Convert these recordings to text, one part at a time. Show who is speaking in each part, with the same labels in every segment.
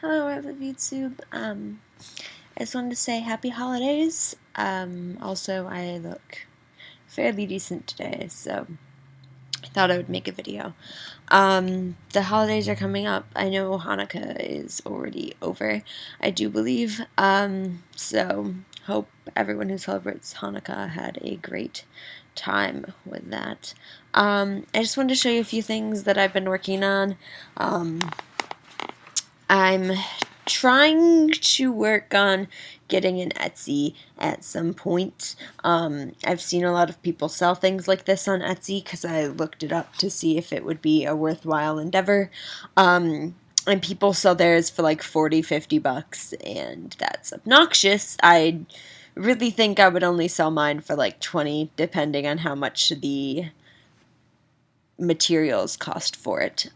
Speaker 1: Hello, I love YouTube. I just wanted to say happy holidays. Also, I look fairly decent today, so I thought I would make a video. The holidays are coming up. I know Hanukkah is already over, I do believe. So hope everyone who celebrates Hanukkah had a great time with that. I just wanted to show you a few things that I've been working on. I'm trying to work on getting an Etsy at some point. I've seen a lot of people sell things like this on Etsy because I looked it up to see if it would be a worthwhile endeavor. And people sell theirs for like 40, 50 bucks, and that's obnoxious. I really think I would only sell mine for like 20, depending on how much the materials cost for it.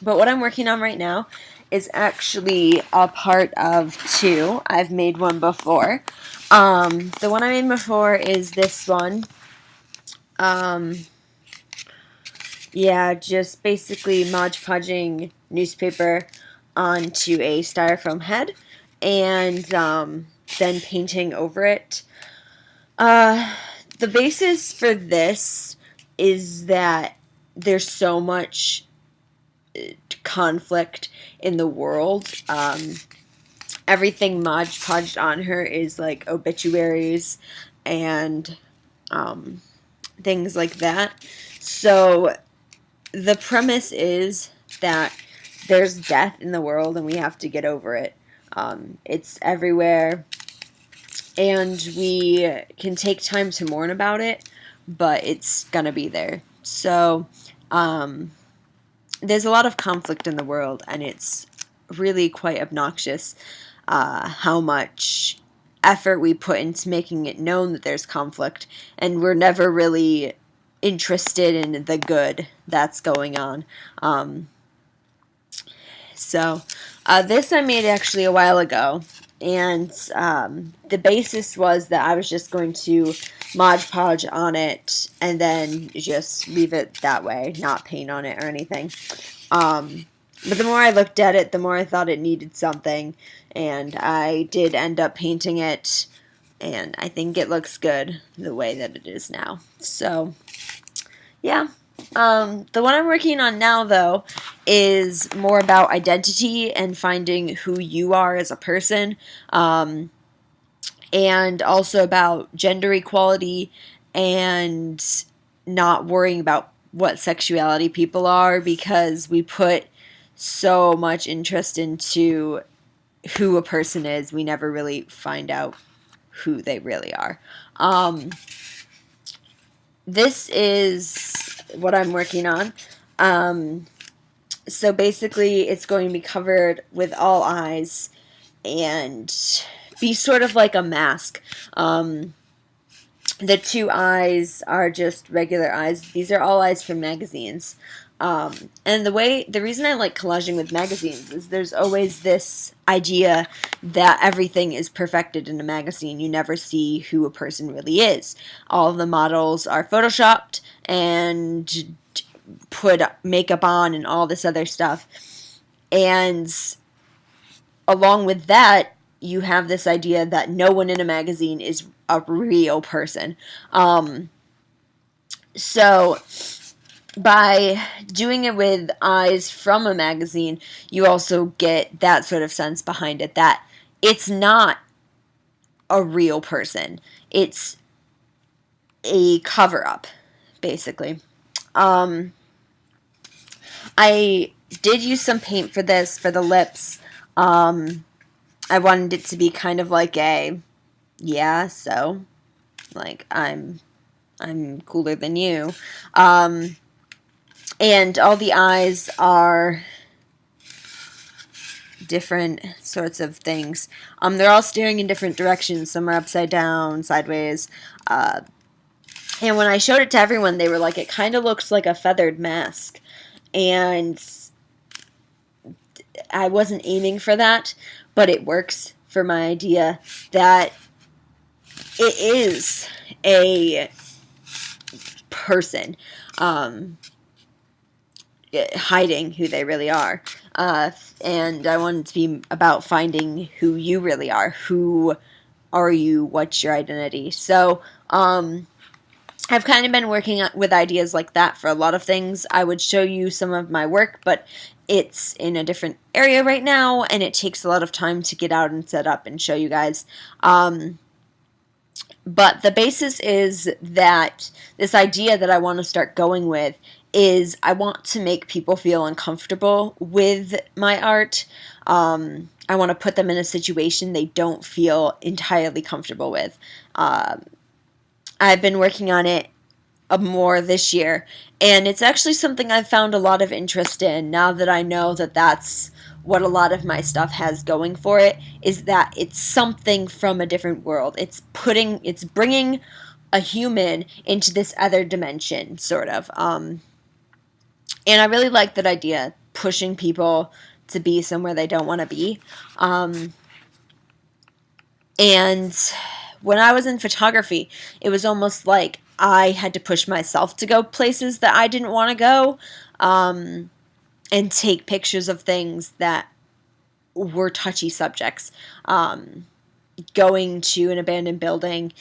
Speaker 1: But what I'm working on right now is actually a part of two. I've made one before. The one I made before is this one. Yeah, just basically Mod Podging newspaper onto a styrofoam head and then painting over it. The basis for this is that there's so much conflict in the world. Everything Mod Podged on her is like obituaries and things like that. So the premise is that there's death in the world and we have to get over it. It's everywhere, and we can take time to mourn about it, but it's gonna be there. So there's a lot of conflict in the world, and it's really quite obnoxious how much effort we put into making it known that there's conflict, and we're never really interested in the good that's going on. So this I made actually a while ago, and the basis was that I was just going to Mod Podge on it and then just leave it that way, not paint on it or anything. But the more I looked at it, the more I thought it needed something, and I did end up painting it, and I think it looks good the way that it is now. So, yeah. The one I'm working on now, though, is more about identity and finding who you are as a person, and also about gender equality and not worrying about what sexuality people are, because we put so much interest into who a person is, we never really find out who they really are. This is what I'm working on. So basically, it's going to be covered with all eyes and be sort of like a mask. The two eyes are just regular eyes. These are all eyes from magazines. And the reason I like collaging with magazines is there's always this idea that everything is perfected in a magazine. You never see who a person really is. All of the models are photoshopped and put makeup on and all this other stuff. And along with that, you have this idea that no one in a magazine is a real person. So by doing it with eyes from a magazine, you also get that sort of sense behind it, that it's not a real person. It's a cover-up, basically. I did use some paint for this, for the lips. I wanted it to be kind of like a, yeah, so, like, I'm cooler than you. And all the eyes are different sorts of things. They're all staring in different directions. Some are upside down, sideways. And when I showed it to everyone, they were like, it kind of looks like a feathered mask. And I wasn't aiming for that, but it works for my idea that it is a person. hiding who they really are. And I want it to be about finding who you really are. Who are you? What's your identity? So, I've kind of been working with ideas like that for a lot of things. I would show you some of my work, but it's in a different area right now, and it takes a lot of time to get out and set up and show you guys. But the basis is that this idea that I want to start going with is I want to make people feel uncomfortable with my art. I want to put them in a situation they don't feel entirely comfortable with. I've been working on it more this year, and it's actually something I've found a lot of interest in now that I know that that's what a lot of my stuff has going for it, is that it's something from a different world. It's bringing a human into this other dimension, sort of. And I really like that idea, pushing people to be somewhere they don't want to be. And when I was in photography, it was almost like I had to push myself to go places that I didn't want to go, and take pictures of things that were touchy subjects. Going to an abandoned building,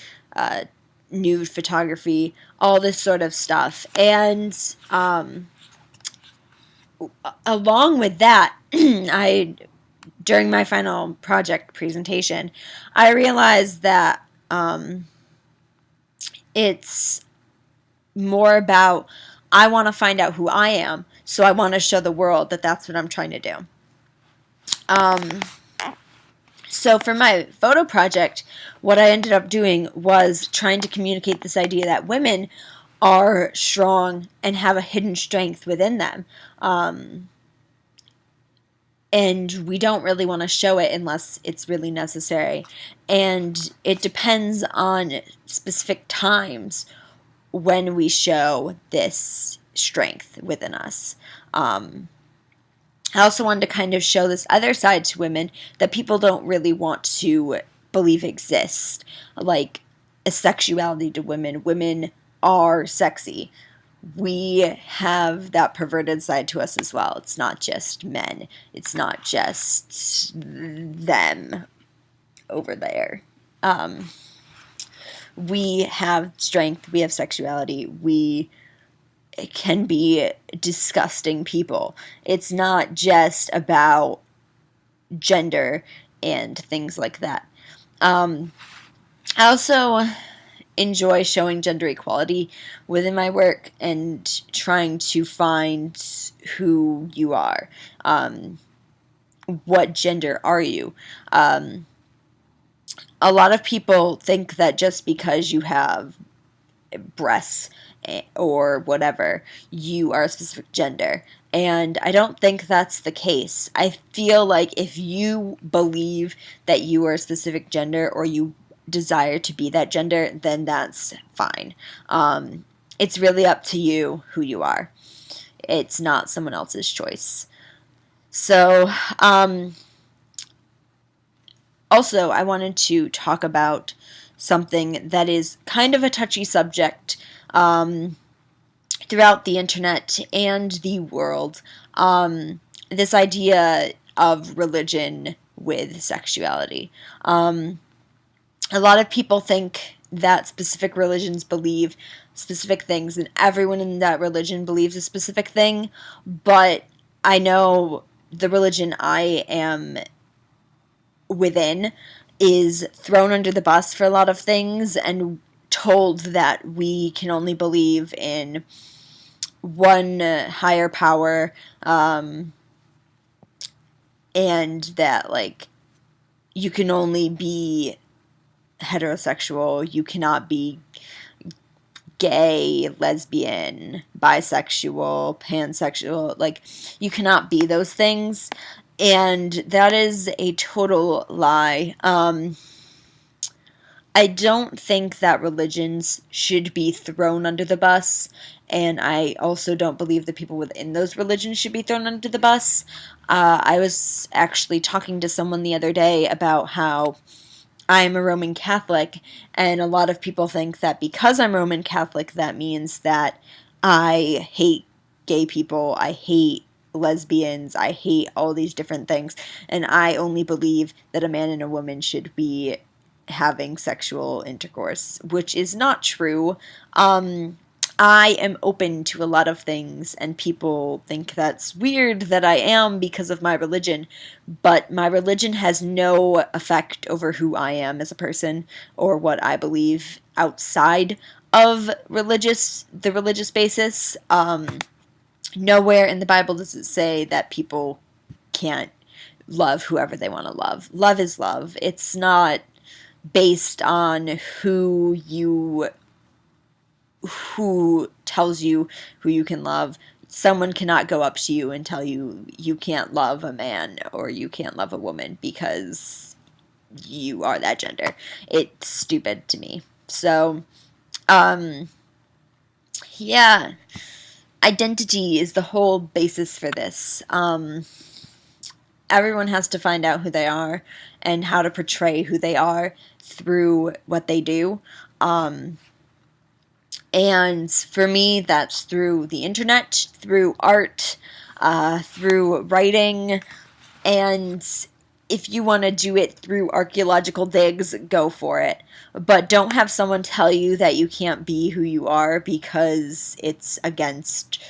Speaker 1: nude photography, all this sort of stuff. And along with that, during my final project presentation, I realized that it's more about I want to find out who I am, so I want to show the world that that's what I'm trying to do. So for my photo project, what I ended up doing was trying to communicate this idea that women are strong and have a hidden strength within them. And we don't really want to show it unless it's really necessary. And it depends on specific times when we show this strength within us. I also wanted to kind of show this other side to women that people don't really want to believe exists, like a sexuality to women. Women are sexy. We have that perverted side to us as well. It's not just men. It's not just them over there. We have strength. We have sexuality. We can be disgusting people. It's not just about gender and things like that. I also enjoy showing gender equality within my work and trying to find who you are. What gender are you? A lot of people think that just because you have breasts or whatever, you are a specific gender. And I don't think that's the case. I feel like if you believe that you are a specific gender or you desire to be that gender, then that's fine. It's really up to you who you are. It's not someone else's choice. So, also, I wanted to talk about something that is kind of a touchy subject throughout the internet and the world. This idea of religion with sexuality. A lot of people think that specific religions believe specific things, and everyone in that religion believes a specific thing, but I know the religion I am within is thrown under the bus for a lot of things and told that we can only believe in one higher power, and that, like, you can only be heterosexual, you cannot be gay, lesbian, bisexual, pansexual, like, you cannot be those things, and that is a total lie. I don't think that religions should be thrown under the bus, and I also don't believe that people within those religions should be thrown under the bus. I was actually talking to someone the other day about how I'm a Roman Catholic, and a lot of people think that because I'm Roman Catholic, that means that I hate gay people, I hate lesbians, I hate all these different things, and I only believe that a man and a woman should be having sexual intercourse, which is not true. I am open to a lot of things, and people think that's weird that I am because of my religion, but my religion has no effect over who I am as a person or what I believe outside of the religious basis. Nowhere in the Bible does it say that people can't love whoever they want to love. Love is love. It's not based on who tells you who you can love. Someone cannot go up to you and tell you you can't love a man or you can't love a woman because you are that gender. It's stupid to me. So, yeah. Identity is the whole basis for this. Everyone has to find out who they are and how to portray who they are through what they do. And for me, that's through the internet, through art, through writing, and if you want to do it through archaeological digs, go for it. But don't have someone tell you that you can't be who you are because it's against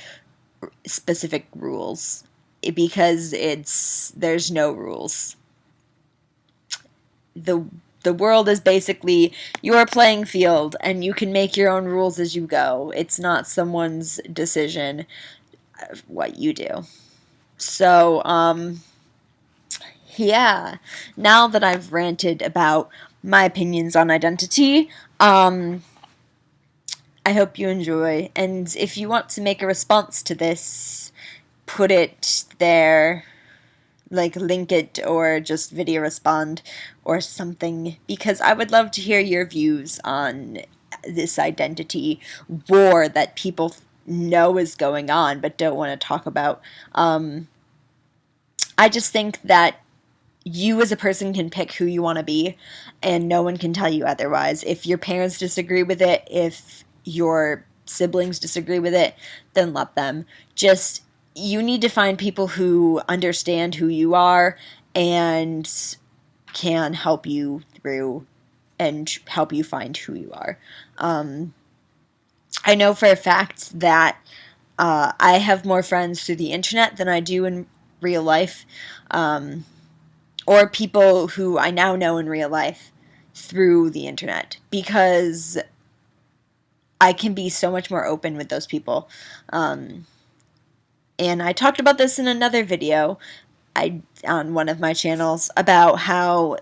Speaker 1: specific rules. Because there's no rules. The world is basically your playing field, and you can make your own rules as you go. It's not someone's decision what you do. So, yeah. Now that I've ranted about my opinions on identity, I hope you enjoy. And if you want to make a response to this, put it there. Like, link it or just video respond or something, because I would love to hear your views on this identity war that people know is going on but don't want to talk about. I just think that you as a person can pick who you want to be, and no one can tell you otherwise. If your parents disagree with it, if your siblings disagree with it, then let them. You need to find people who understand who you are and can help you through and help you find who you are. I know for a fact that I have more friends through the internet than I do in real life, or people who I now know in real life through the internet, because I can be so much more open with those people. And I talked about this in another video on one of my channels about how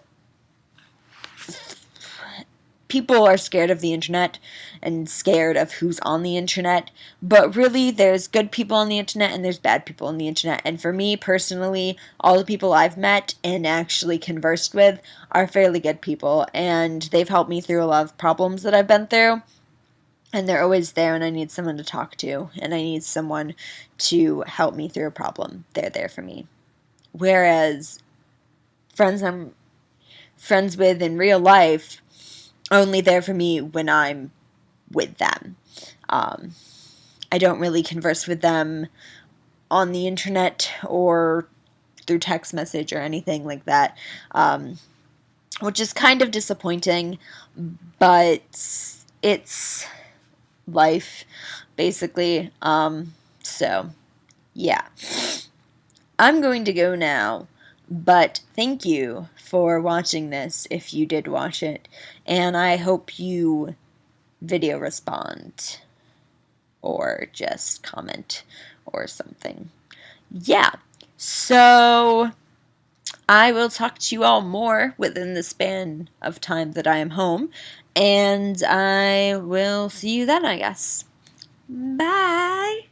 Speaker 1: people are scared of the internet and scared of who's on the internet, but really there's good people on the internet and there's bad people on the internet. And for me personally, all the people I've met and actually conversed with are fairly good people, and they've helped me through a lot of problems that I've been through. And they're always there when I need someone to talk to, and I need someone to help me through a problem. They're there for me. Whereas friends I'm friends with in real life are only there for me when I'm with them. I don't really converse with them on the internet or through text message or anything like that, which is kind of disappointing, but it's life, basically. So, yeah. I'm going to go now, but thank you for watching this if you did watch it, and I hope you video respond or just comment or something. Yeah, so I will talk to you all more within the span of time that I am home, and I will see you then, I guess. Bye!